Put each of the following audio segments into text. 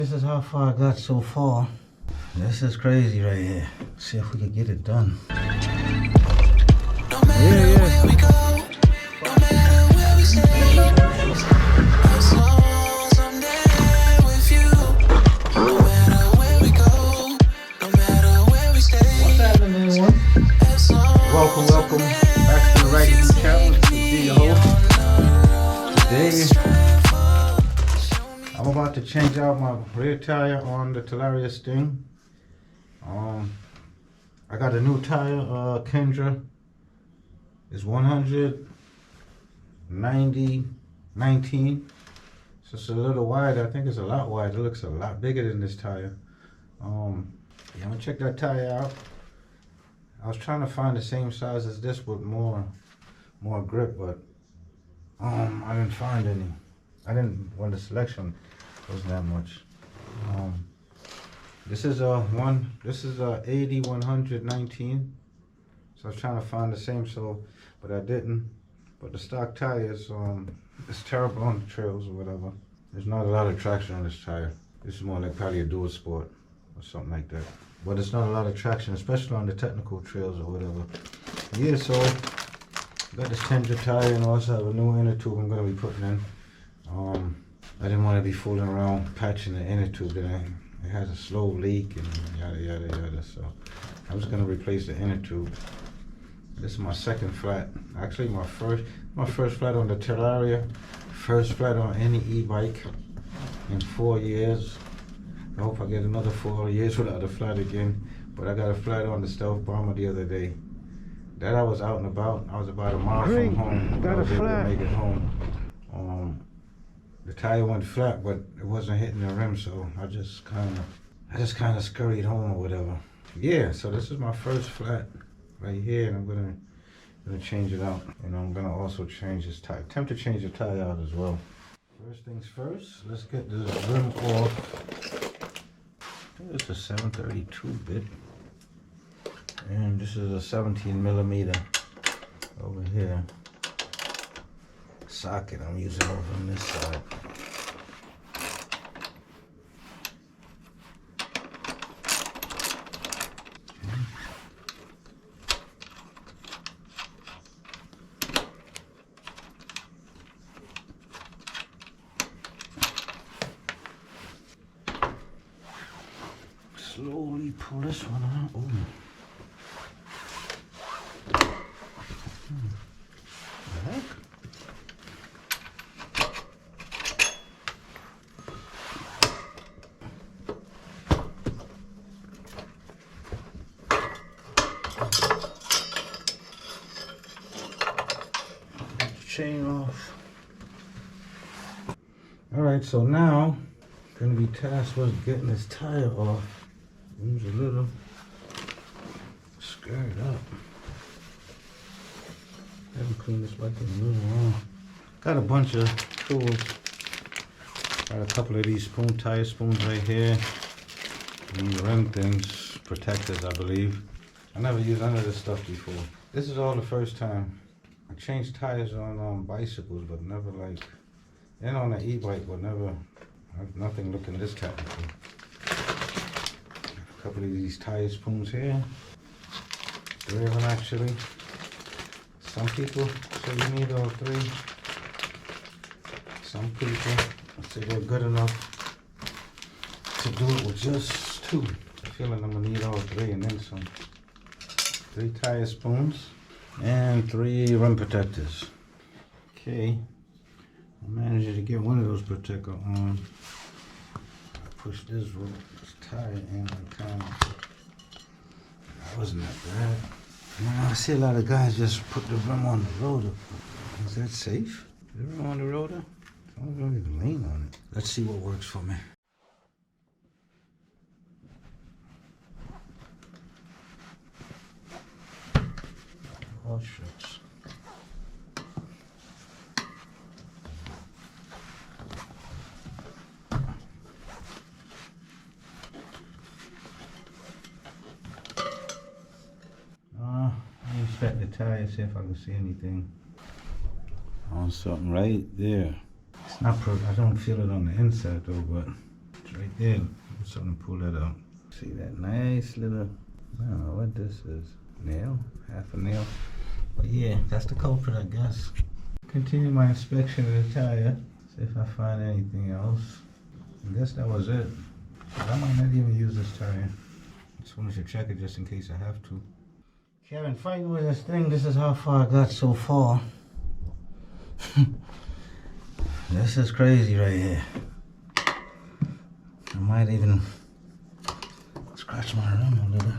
This is how far I got so far. This is crazy right here. See if we can get it done. Welcome back to the Raggedy Channel. This is your host. Today, I'm about to change out my rear tire on the Talaria Sting. I got a new tire, Kendra. It's 190/19. So it's a little wide. I think it's a lot wide. It looks a lot bigger than this tire. Yeah, I'm gonna check that tire out. I was trying to find the same size as this with more grip, but I didn't find any. The selection wasn't that much. This is a 80/119. So I was trying to find the same, but I didn't. But the stock tires, it's terrible on the trails or whatever. There's not a lot of traction on this tire. This is more like probably a dual sport or something like that. But it's not a lot of traction, especially on the technical trails or whatever. Yeah, so I got this Kendra tire and also have a new inner tube I'm gonna be putting in. I didn't want to be fooling around patching the inner tube. It has a slow leak and yada yada yada. So I'm just gonna replace the inner tube. This is my second flat. Actually, my first flat on the Talaria. First flat on any e-bike in 4 years. I hope I get another 4 years without a flat again. But I got a flat on the Stealth Bomber the other day. That I was out and about. I was about a mile from home. Got a flat. To make it home. The tire went flat, but it wasn't hitting the rim, so I just kind of scurried home or whatever. Yeah, so this is my first flat right here, and I'm gonna change it out, and I'm gonna also change this tire. Attempt to change the tire out as well. First things first, let's get this rim off. I think it's a 732 bit, and this is a 17mm over here. Socket I'm using over on this side. Slowly pull this one out. Ooh. The heck? Chain off. All right, so now gonna be tasked with getting this tire off. Use a little, scare it up. Haven't cleaned this bike in a little while. Got a bunch of tools. Got a couple of these tire spoons right here. And rim things, protectors, I believe. I never used none of this stuff before. This is all the first time. I changed tires on bicycles, but never and on an e-bike, but never, nothing looking this technical. A couple of these tire spoons here. 3 of them actually. Some people say you need all 3. Some people say they're good enough to do it with just 2. I'm feeling I'm gonna need all 3 and then some. 3 tire spoons. And 3 rim protectors. Okay, I managed to get one of those protectors on. Push this tire in and kind of. That wasn't that bad. Now, I see a lot of guys just put the rim on the rotor. Is that safe? The rim on the rotor? I don't even lean on it. Let's see what works for me. Oh, shucks. Let me inspect the tire, see if I can see anything. On something right there. It's not, I don't feel it on the inside though, but it's right right there. Something to pull that out. See that nice little, I don't know what this is. Nail? Half a nail? But yeah, that's the culprit, I guess. Continue my inspection of the tire. See if I find anything else. I guess that was it. I might not even use this tire. Just wanted to check it just in case I have to. Kevin, fighting with this thing, this is how far I got so far. This is crazy right here. I might even scratch my rim a little.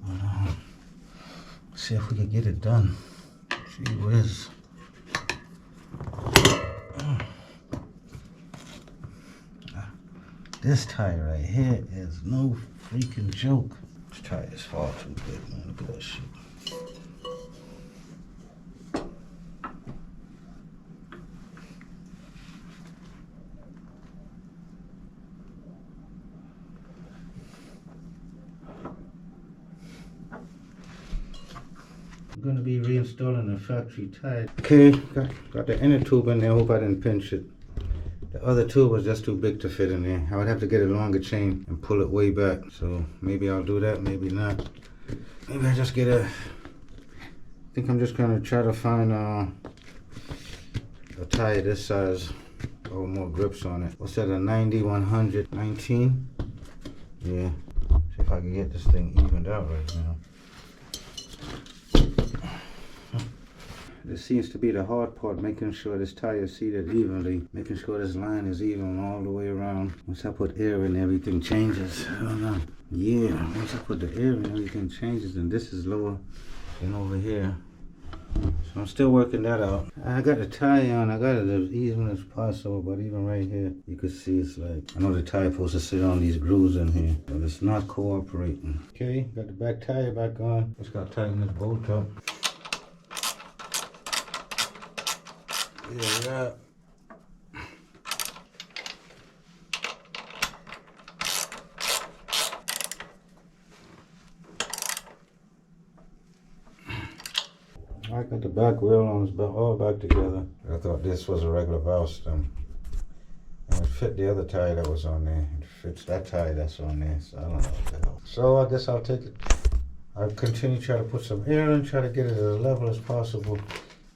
But, see if we can get it done. Gee whiz. This tire right here is no freaking joke. This tire is far too big, man. Look at that shit. I'm gonna be reinstalling the factory tire. Okay, got the inner tube in there. Hope I didn't pinch it. The other tube was just too big to fit in there. I would have to get a longer chain and pull it way back. So maybe I'll do that, maybe not. Maybe I just get a, I think I'm just gonna try to find a tire this size or more grips on it. What's that, a 90, 100, 19? Yeah, see if I can get this thing evened out right now. This seems to be the hard part, making sure this tire is seated evenly, making sure this line is even all the way around. Once I put air in, everything changes. I don't know. Yeah, once I put the air in, everything changes, and this is lower than over here. So I'm still working that out. I got the tire on, I got it as even as possible, but even right here, you can see it's like, I know the tire supposed to sit on these grooves in here, but it's not cooperating. Okay, got the back tire back on. Just gotta tighten this bolt up. Yeah. I got the back wheel on, it's all back together. I thought this was a regular valve stem. And it fit the other tire that was on there. It fits that tire that's on there, so I don't know what the hell. So I guess I'll take it. I'll continue to try to put some air in, try to get it as level as possible.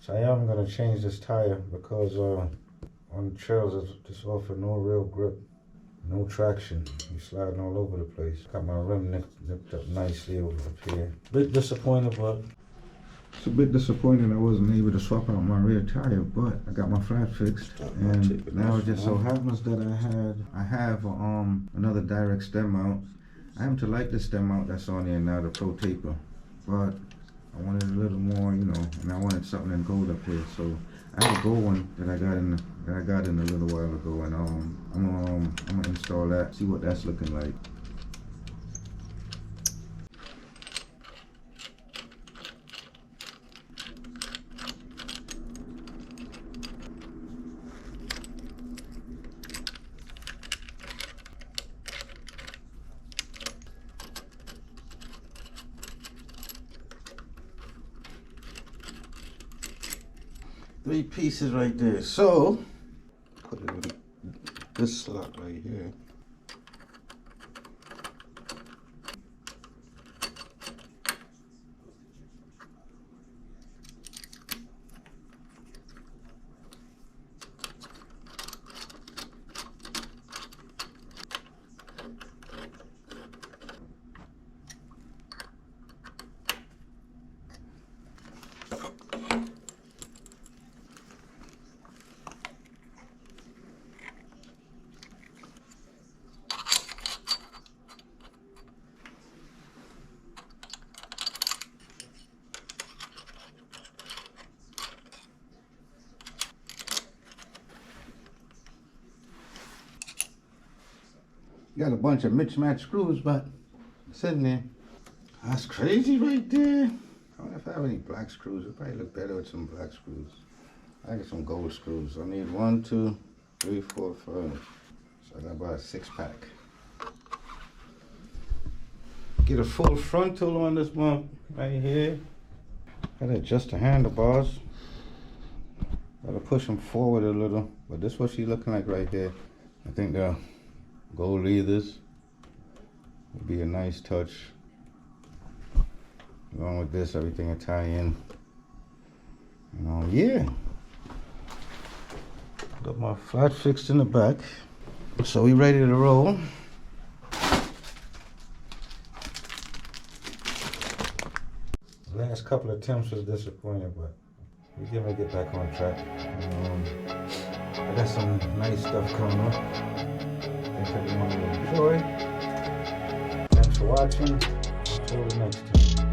So I am going to change this tire because on the trails it's offer no real grip, no traction. You're sliding all over the place. Got my rim nipped up nicely over up here. Bit disappointed, but it's a bit disappointing I wasn't able to swap out my rear tire, but I got my flat fixed. And now it just so happens that I have another direct stem mount. I happen to like the stem mount that's on there now, the Pro Taper, but I wanted a little more, you know, and I wanted something in gold up here. So I have a gold one that I got in a little while ago, and I'm gonna install that, see what that's looking like. Three pieces right there. So put it in this slot right here. Got a bunch of mismatched screws, but sitting there. That's crazy right there. I wonder if I have any black screws. It'd probably look better with some black screws. I got some gold screws. I need 1, 2, 3, 4, 5. So I got about a 6-pack. Get a full frontal on this one right here. Gotta adjust the handlebars. Gotta push them forward a little. But this is what she's looking like right here. I think the gold leathers would be a nice touch. Along with this, everything Italian. Yeah. Got my flat fixed in the back. So we ready to roll. The last couple of attempts was disappointing, but we can make it back on track. I got some nice stuff coming up. Thanks everyone will enjoy. Thanks for watching. Until the next time.